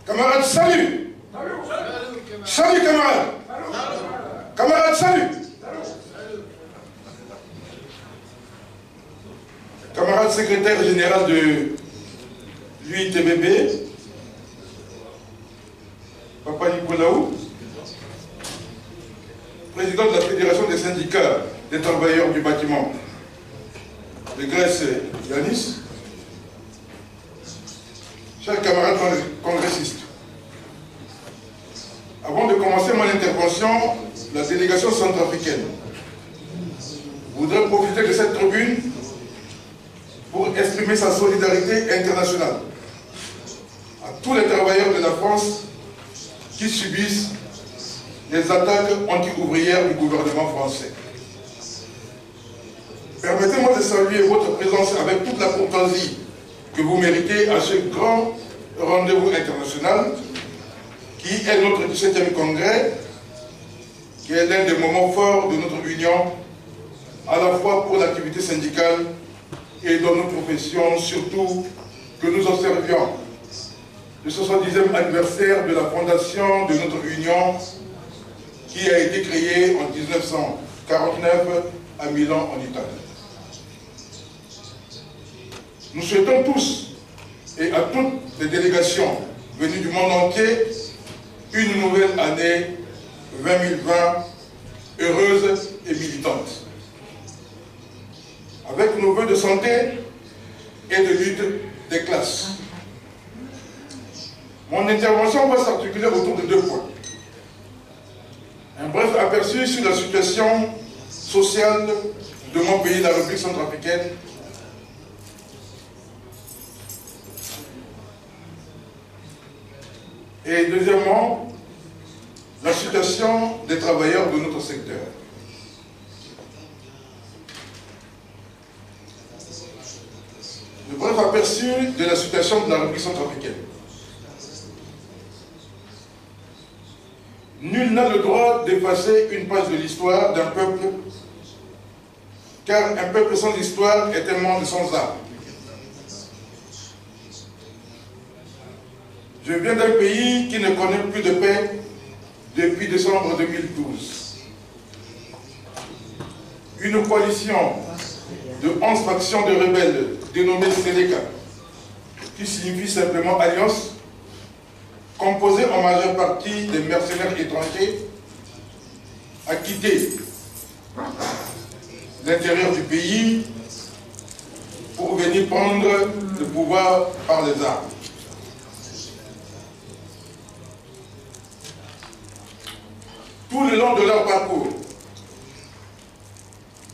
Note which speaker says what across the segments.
Speaker 1: Camarades, salut. Salut, camarades. Camarades, salut. Camarade secrétaire général de l'UITBB, Papa Nicolaou, président de la Fédération des syndicats des travailleurs du bâtiment de Grèce Yanis, chers camarades congressistes, avant de commencer mon intervention, la délégation centrafricaine voudrait profiter de cette tribune pour exprimer sa solidarité internationale à tous les travailleurs de la France qui subissent les attaques anti-ouvrières du gouvernement français. Permettez-moi de saluer votre présence avec toute la courtoisie que vous méritez à ce grand rendez-vous international qui est notre 17e congrès, qui est l'un des moments forts de notre union, à la fois pour l'activité syndicale et dans nos professions, surtout que nous observions le 70e anniversaire de la fondation de notre union qui a été créée en 1949 à Milan, en Italie. Nous souhaitons tous et à toutes les délégations venues du monde entier une nouvelle année 2020 heureuse et militante, avec nos vœux de santé et de lutte des classes. Mon intervention va s'articuler autour de 2 points. Un bref aperçu sur la situation sociale de mon pays, la République centrafricaine, et deuxièmement, la situation des travailleurs de notre secteur. Le bref aperçu de la situation de la République centrafricaine. Nul n'a le droit d'effacer une page de l'histoire d'un peuple, car un peuple sans histoire est un monde sans âme. Je viens d'un pays qui ne connaît plus de paix depuis décembre 2012. Une coalition de 11 factions de rebelles dénommées Séléka, qui signifie simplement Alliance, composée en majeure partie des mercenaires étrangers, a quitté l'intérieur du pays pour venir prendre le pouvoir par les armes. Tout le long de leur parcours,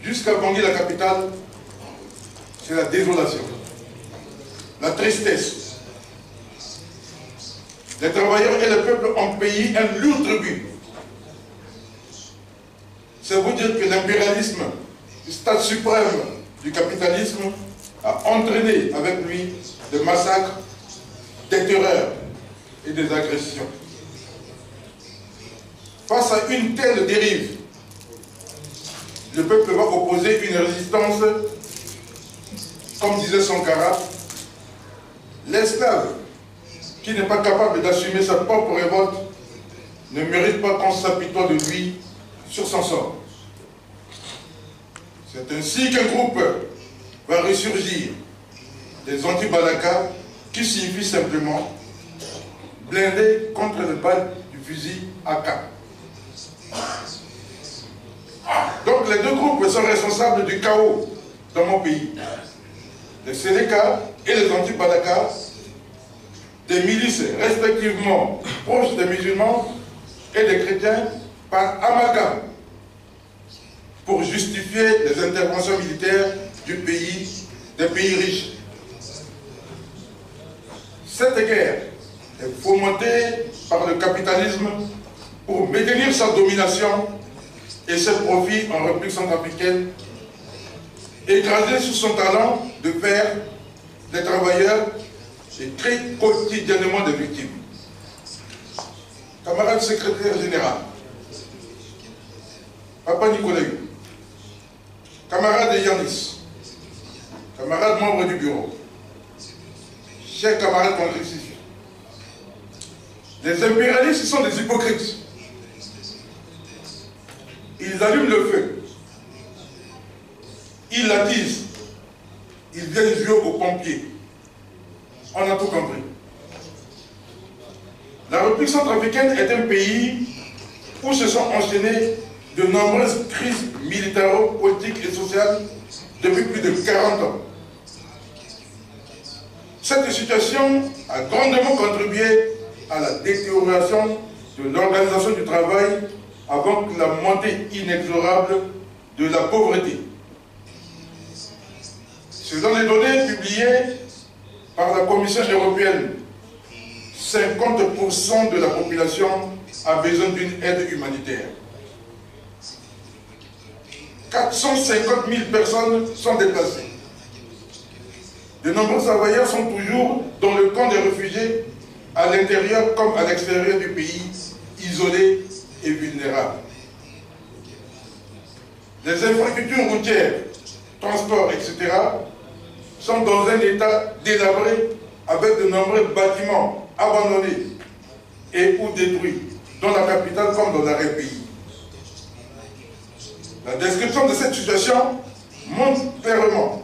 Speaker 1: jusqu'à Bangui, la capitale, c'est la désolation, la tristesse. Les travailleurs et le peuple ont payé un lourd tribut. C'est vous dire que l'impérialisme, le stade suprême du capitalisme, a entraîné avec lui des massacres, des terreurs et des agressions. Face à une telle dérive, le peuple va opposer une résistance, comme disait Sankara, l'esclave qui n'est pas capable d'assumer sa propre révolte ne mérite pas qu'on s'apitoie de lui sur son sort. C'est ainsi qu'un groupe va ressurgir, les anti-Balaka, qui signifie simplement blindés contre le bal du fusil AK. Donc les 2 groupes sont responsables du chaos dans mon pays. Les Séléka et les anti-Balaka, des milices respectivement proches des musulmans et des chrétiens par amalgame pour justifier les interventions militaires du pays, des pays riches. Cette guerre est fomentée par le capitalisme pour maintenir sa domination et ses profits en République centrafricaine, écrasé sous son talent de faire des travailleurs et crée quotidiennement des victimes. Camarade secrétaire général, Papa Nicolaou, camarade Yanis, camarade membre du bureau, chers camarades congressistes, Les impérialistes sont des hypocrites. Ils allument le feu. Ils l'attisent. Ils viennent jouer aux pompiers. On a tout compris. La République centrafricaine est un pays où se sont enchaînées de nombreuses crises militaro-politiques et sociales depuis plus de 40 ans. Cette situation a grandement contribué à la détérioration de l'organisation du travail avant la montée inexorable de la pauvreté. Selon les données publiées par la Commission européenne, 50% de la population a besoin d'une aide humanitaire. 450 000 personnes sont déplacées. De nombreux travailleurs sont toujours dans le camp des réfugiés, à l'intérieur comme à l'extérieur du pays, isolés et vulnérables. Les infrastructures routières, transports, etc. sont dans un état délabré avec de nombreux bâtiments abandonnés et ou détruits, dans la capitale comme dans l'arrière pays. La description de cette situation montre clairement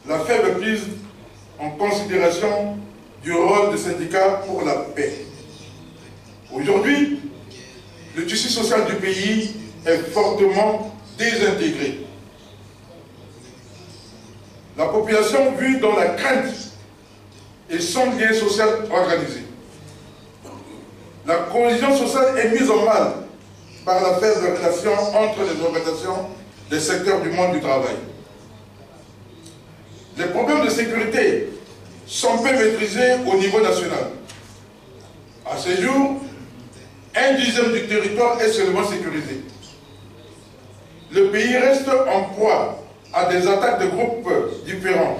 Speaker 1: la faible prise en considération du rôle des syndicats pour la paix. Aujourd'hui, le tissu social du pays est fortement désintégré. La population vit dans la crainte et sans lien social organisé. La cohésion sociale est mise en mal par la faible relation entre les organisations des secteurs du monde du travail. Les problèmes de sécurité sont peu maîtrisés au niveau national. À ce jour, 1/10 du territoire est seulement sécurisé. Le pays reste en proie à des attaques de groupes différents,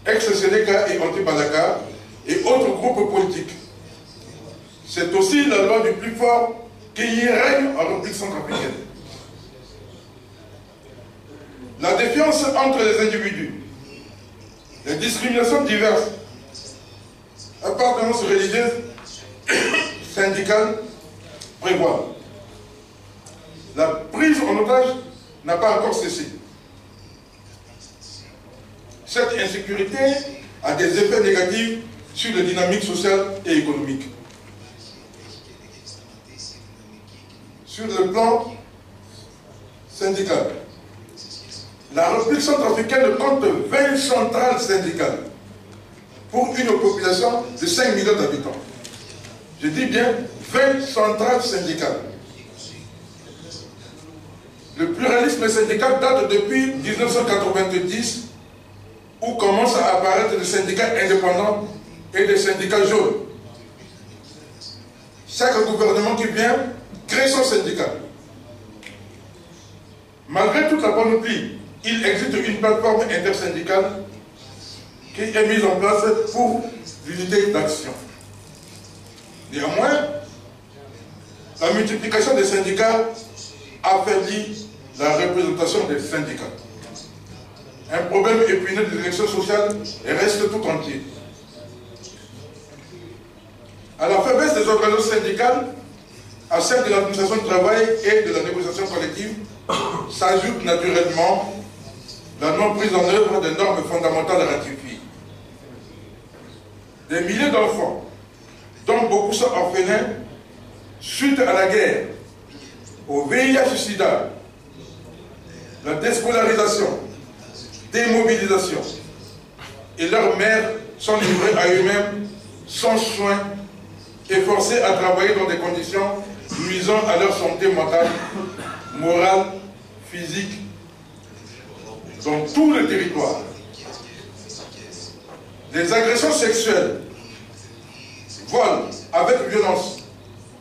Speaker 1: ex-Sénéca et anti-Balaka, et autres groupes politiques. C'est aussi la loi du plus fort qui y règne en République centrafricaine. La défiance entre les individus, les discriminations diverses, appartenance religieuse, syndicale, prévoient. La prise en otage n'a pas encore cessé. Cette insécurité a des effets négatifs sur les dynamiques sociales et économiques. Sur le plan syndical, la République centrafricaine compte 20 centrales syndicales pour une population de 5 millions d'habitants. Je dis bien 20 centrales syndicales. Le pluralisme syndical date depuis 1990, où commencent à apparaître des syndicats indépendants et des syndicats jaunes. Chaque gouvernement qui vient crée son syndicat. Malgré toute la panoplie, il existe une plateforme intersyndicale qui est mise en place pour l'unité d'action. Néanmoins, la multiplication des syndicats affaiblit la représentation des syndicats. Un problème épineux des élections sociales reste tout entier. À la faiblesse des organisations syndicales, à celle de l'administration du travail et de la négociation collective, s'ajoute naturellement la non prise en œuvre des normes fondamentales ratifiées. Des milliers d'enfants, dont beaucoup sont orphelins, suite à la guerre, au VIH-Sida, la déscolarisation, démobilisation, et leurs mères sont livrées à eux-mêmes sans soin et forcés à travailler dans des conditions nuisant à leur santé mentale, morale, physique, dans tout le territoire. Les agressions sexuelles, vols avec violence,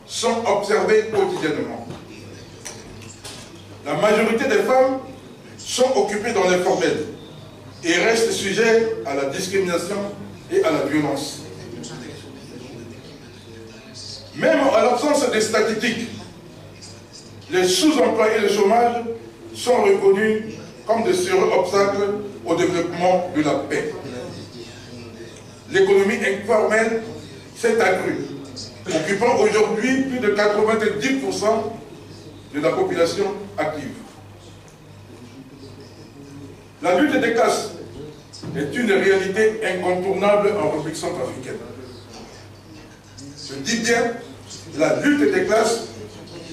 Speaker 1: sont observées quotidiennement. La majorité des femmes sont occupées dans l'informel et restent sujets à la discrimination et à la violence. Même à l'absence des statistiques, les sous-emplois et le chômage sont reconnus comme de sérieux obstacles au développement de la paix. L'économie informelle s'est accrue occupant aujourd'hui plus de 90% de la population active. La lutte des classes est une réalité incontournable en République centrafricaine. Je dis bien, la lutte des classes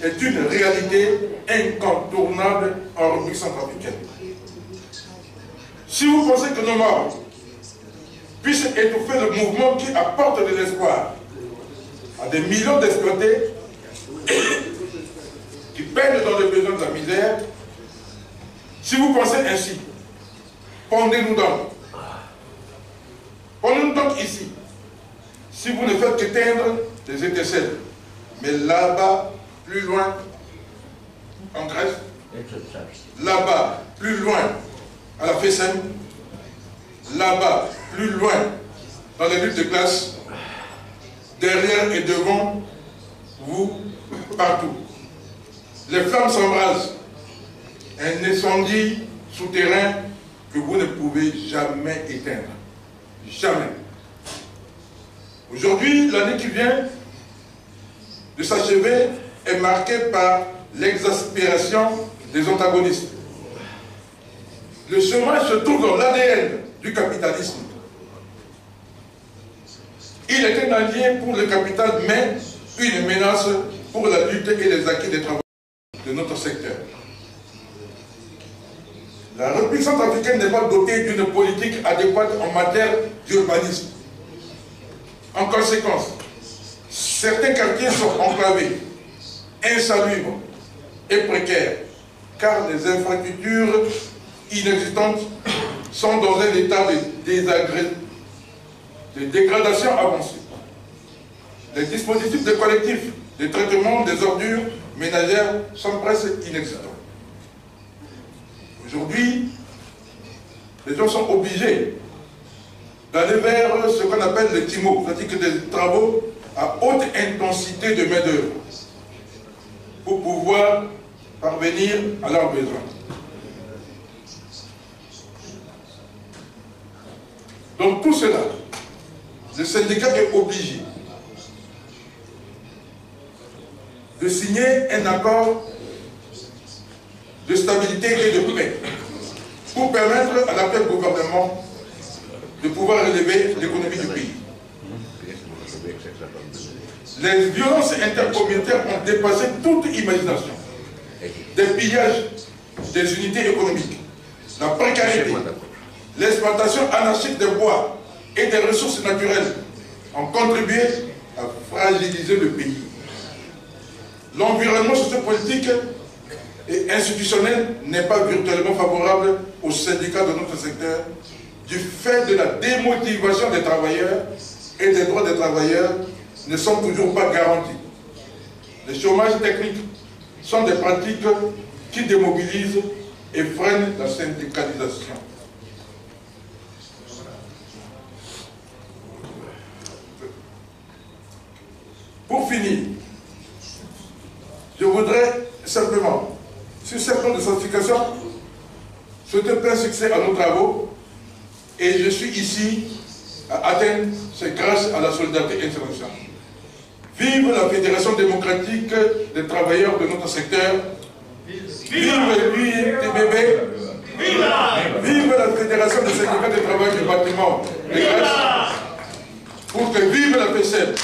Speaker 1: est une réalité incontournable en République centrafricaine. Si vous pensez que nos morts puissent étouffer le mouvement qui apporte de l'espoir à des millions d'exploités qui peinent dans le besoin de la misère, si vous pensez ainsi, pendez-nous donc. Pendez-nous donc ici. Si vous ne faites qu'éteindre des étincelles, mais là-bas, plus loin, en Grèce, là-bas, plus loin, à la FESEM, là-bas, plus loin, dans les luttes de classe, derrière et devant vous, partout. Les flammes s'embrasent. Un incendie souterrain que vous ne pouvez jamais éteindre. Jamais. Aujourd'hui, l'année qui vient de s'achever est marquée par l'exaspération des antagonistes. Le chômage se trouve dans l'ADN du capitalisme. Il est un allié pour le capital, mais une menace pour la lutte et les acquis des travailleurs de notre secteur. La République centrafricaine n'est pas dotée d'une politique adéquate en matière d'urbanisme. En conséquence, certains quartiers sont enclavés, insalubres et précaires, car les infrastructures inexistantes sont dans un état de dégradation avancée. Les dispositifs de collectifs de traitement des ordures ménagères sont presque inexistants. Aujourd'hui, les gens sont obligés d'aller vers ce qu'on appelle le TIMO, c'est-à-dire des travaux à haute intensité de main-d'œuvre, pour pouvoir parvenir à leurs besoins. Donc tout cela, le syndicat est obligé de signer un accord de stabilité et de paix pour permettre à l'actuel gouvernement de pouvoir relever l'économie du pays. Les violences intercommunautaires ont dépassé toute imagination. Des pillages des unités économiques, la précarité, l'exploitation anarchique des bois et des ressources naturelles ont contribué à fragiliser le pays. L'environnement sociopolitique et institutionnel n'est pas virtuellement favorable aux syndicats de notre secteur du fait de la démotivation des travailleurs et des droits des travailleurs ne sont toujours pas garantis. Les chômages techniques sont des pratiques qui démobilisent et freinent la syndicalisation. Pour finir, je voudrais simplement, sur ce plan de certification, souhaiter plein succès à nos travaux et je suis ici à Athènes, c'est grâce à la solidarité internationale. Vive la Fédération démocratique des travailleurs de notre secteur. Vive l'UITBB. Vive la Fédération des syndicats des travailleurs du bâtiment de Grèce. Pour que vive la FESEM.